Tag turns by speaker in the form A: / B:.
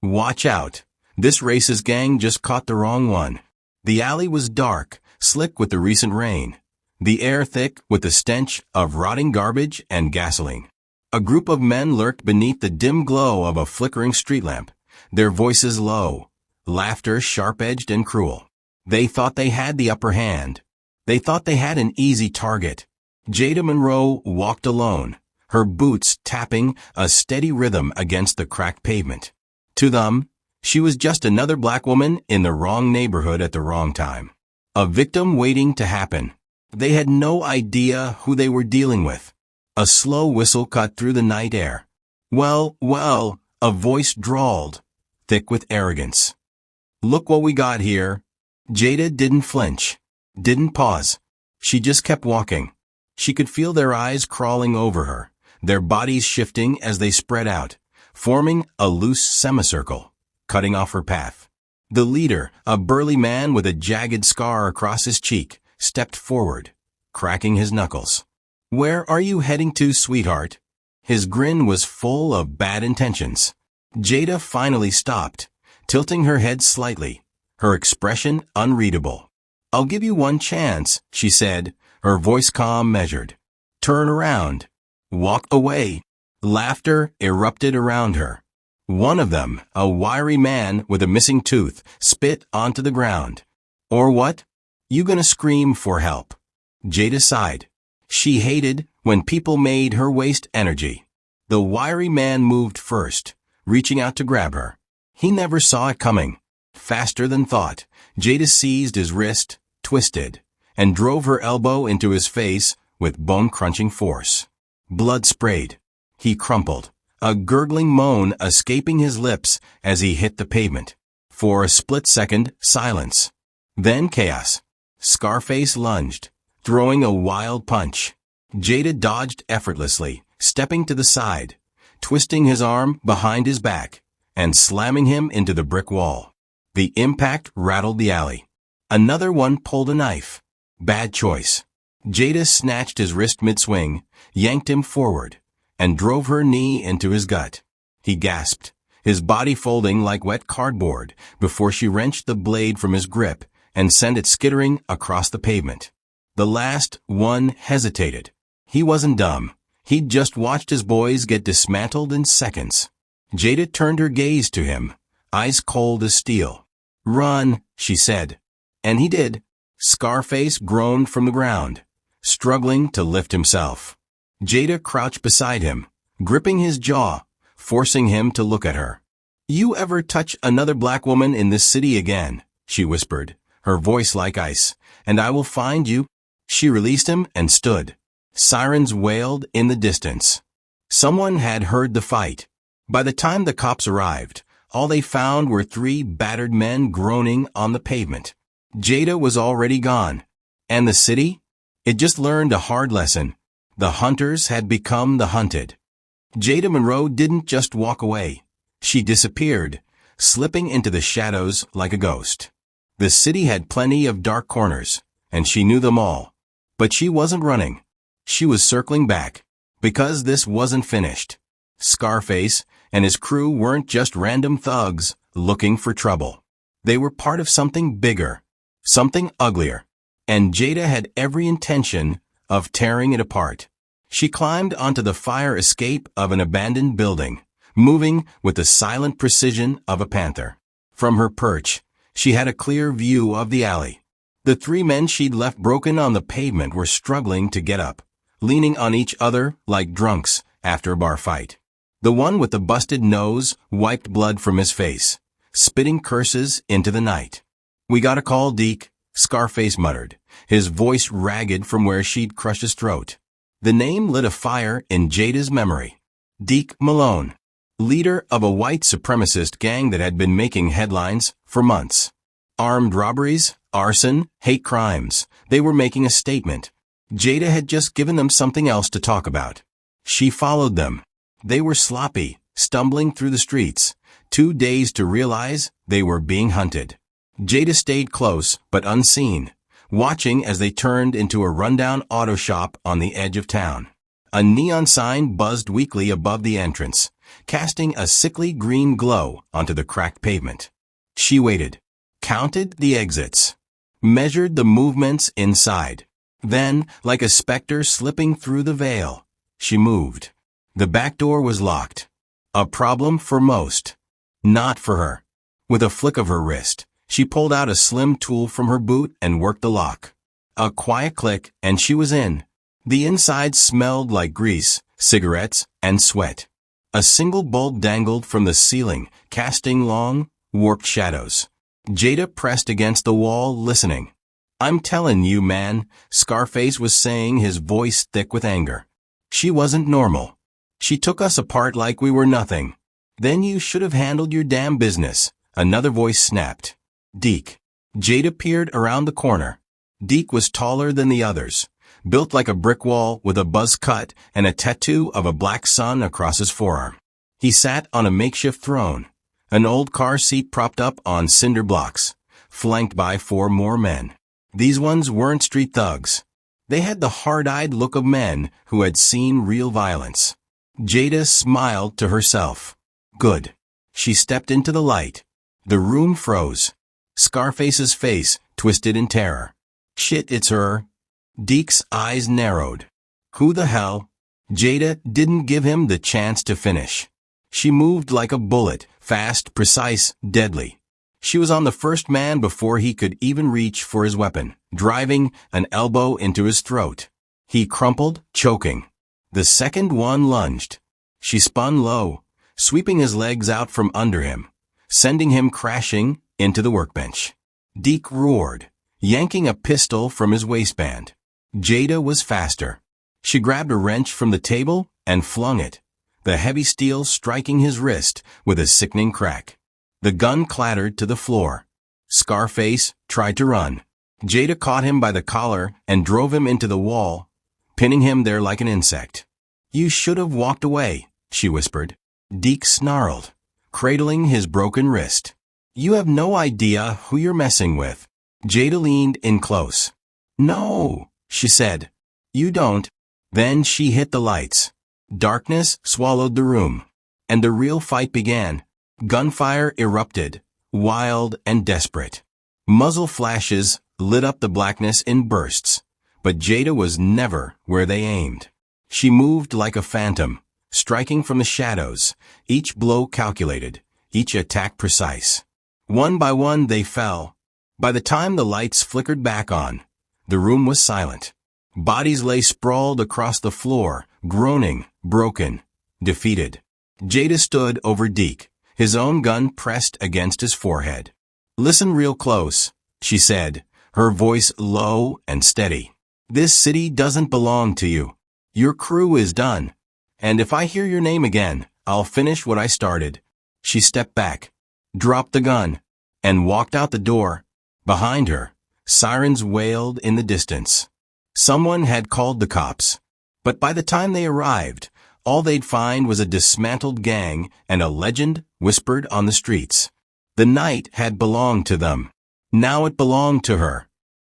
A: Watch out. This racist gang just caught the wrong one. The alley was dark, slick with the recent rain. The air thick with the stench of rotting garbage and gasoline. A group of men lurked beneath the dim glow of a flickering street lamp, their voices low, laughter sharp-edged and cruel. They thought they had the upper hand. They thought they had an easy target. Jada Monroe walked alone, her boots tapping a steady rhythm against the cracked pavement. To them, she was just another black woman in the wrong neighborhood at the wrong time. A victim waiting to happen. They had no idea who they were dealing with. A slow whistle cut through the night air. Well, a voice drawled, thick with arrogance. Look what we got here. Jada didn't flinch, didn't pause. She just kept walking. She could feel their eyes crawling over her, their bodies shifting as they spread out, forming a loose semicircle, cutting off her path. The leader, a burly man with a jagged scar across his cheek, stepped forward, cracking his knuckles. Where are you heading to, sweetheart? His grin was full of bad intentions. Jada finally stopped, tilting her head slightly, her expression unreadable. I'll give you one chance, she said, her voice calm, measured. Turn around. Walk away. Laughter erupted around her. One of them, a wiry man with a missing tooth, spit onto the ground. Or what? You gonna scream for help? Jada sighed. She hated when people made her waste energy. The wiry man moved first, reaching out to grab her. He never saw it coming. Faster than thought, Jada seized his wrist, twisted, and drove her elbow into his face with bone-crunching force. Blood sprayed. He crumpled, a gurgling moan escaping his lips as he hit the pavement. For a split second, silence. Then chaos. Scarface lunged, throwing a wild punch. Jada dodged effortlessly, stepping to the side, twisting his arm behind his back, and slamming him into the brick wall. The impact rattled the alley. Another one pulled a knife. Bad choice. Jada snatched his wrist mid-swing, yanked him forward, and drove her knee into his gut. He gasped, his body folding like wet cardboard before she wrenched the blade from his grip and sent it skittering across the pavement. The last one hesitated. He wasn't dumb. He'd just watched his boys get dismantled in seconds. Jada turned her gaze to him, eyes cold as steel. Run, she said. And he did. Scarface groaned from the ground, struggling to lift himself. Jada crouched beside him, gripping his jaw, forcing him to look at her. You ever touch another black woman in this city again, she whispered, her voice like ice, and I will find you. She released him and stood. Sirens wailed in the distance. Someone had heard the fight. By the time the cops arrived, all they found were 3 battered men groaning on the pavement. Jada was already gone. And the city? It just learned a hard lesson. The hunters had become the hunted. Jada Monroe didn't just walk away. She disappeared, slipping into the shadows like a ghost. The city had plenty of dark corners, and she knew them all. But she wasn't running. She was circling back, because this wasn't finished. Scarface and his crew weren't just random thugs looking for trouble. They were part of something bigger, something uglier, and Jada had every intention of tearing it apart. She climbed onto the fire escape of an abandoned building, moving with the silent precision of a panther. From her perch, she had a clear view of the alley. The 3 men she'd left broken on the pavement were struggling to get up, leaning on each other like drunks after a bar fight. The one with the busted nose wiped blood from his face, spitting curses into the night. We gotta call Deke, Scarface muttered, his voice ragged from where she'd crushed his throat. The name lit a fire in Jada's memory. Deke Malone, leader of a white supremacist gang that had been making headlines for months. Armed robberies, arson, hate crimes. They were making a statement. Jada had just given them something else to talk about. She followed them. They were sloppy, stumbling through the streets, too dazed to realize they were being hunted. Jada stayed close but unseen, watching as they turned into a rundown auto shop on the edge of town. A neon sign buzzed weakly above the entrance, casting a sickly green glow onto the cracked pavement. She waited, counted the exits, measured the movements inside. Then, like a specter slipping through the veil, she moved. The back door was locked. A problem for most. Not for her. With a flick of her wrist, she pulled out a slim tool from her boot and worked the lock. A quiet click, and she was in. The inside smelled like grease, cigarettes, and sweat. A single bulb dangled from the ceiling, casting long, warped shadows. Jada pressed against the wall, listening. "I'm telling you, man," Scarface was saying, his voice thick with anger. "She wasn't normal. She took us apart like we were nothing. Then you should have handled your damn business," another voice snapped. Deke. Jada peered around the corner. Deke was taller than the others, built like a brick wall with a buzz cut and a tattoo of a black sun across his forearm. He sat on a makeshift throne, an old car seat propped up on cinder blocks, flanked by 4 more men. These ones weren't street thugs. They had the hard-eyed look of men who had seen real violence. Jada smiled to herself. Good. She stepped into the light. The room froze. Scarface's face twisted in terror. "Shit, it's her." Deke's eyes narrowed. "Who the hell?" Jada didn't give him the chance to finish. She moved like a bullet, fast, precise, deadly. She was on the first man before he could even reach for his weapon, driving an elbow into his throat. He crumpled, choking. The second one lunged. She spun low, sweeping his legs out from under him, sending him crashing into the workbench. Deke roared, yanking a pistol from his waistband. Jada was faster. She grabbed a wrench from the table and flung it, the heavy steel striking his wrist with a sickening crack. The gun clattered to the floor. Scarface tried to run. Jada caught him by the collar and drove him into the wall, pinning him there like an insect. "You should have walked away," she whispered. Deke snarled, cradling his broken wrist. "You have no idea who you're messing with." Jada leaned in close. "No," she said. "You don't." Then she hit the lights. Darkness swallowed the room, and the real fight began. Gunfire erupted, wild and desperate. Muzzle flashes lit up the blackness in bursts, but Jada was never where they aimed. She moved like a phantom, striking from the shadows, each blow calculated, each attack precise. One by one they fell. By the time the lights flickered back on, the room was silent. Bodies lay sprawled across the floor, groaning, broken, defeated. Jada stood over Deke, his own gun pressed against his forehead. "Listen real close," she said, her voice low and steady. "This city doesn't belong to you. Your crew is done. And if I hear your name again, I'll finish what I started." She stepped back, dropped the gun, and walked out the door. Behind her, sirens wailed in the distance. Someone had called the cops. But by the time they arrived, all they'd find was a dismantled gang and a legend whispered on the streets. The night had belonged to them. Now it belonged to her.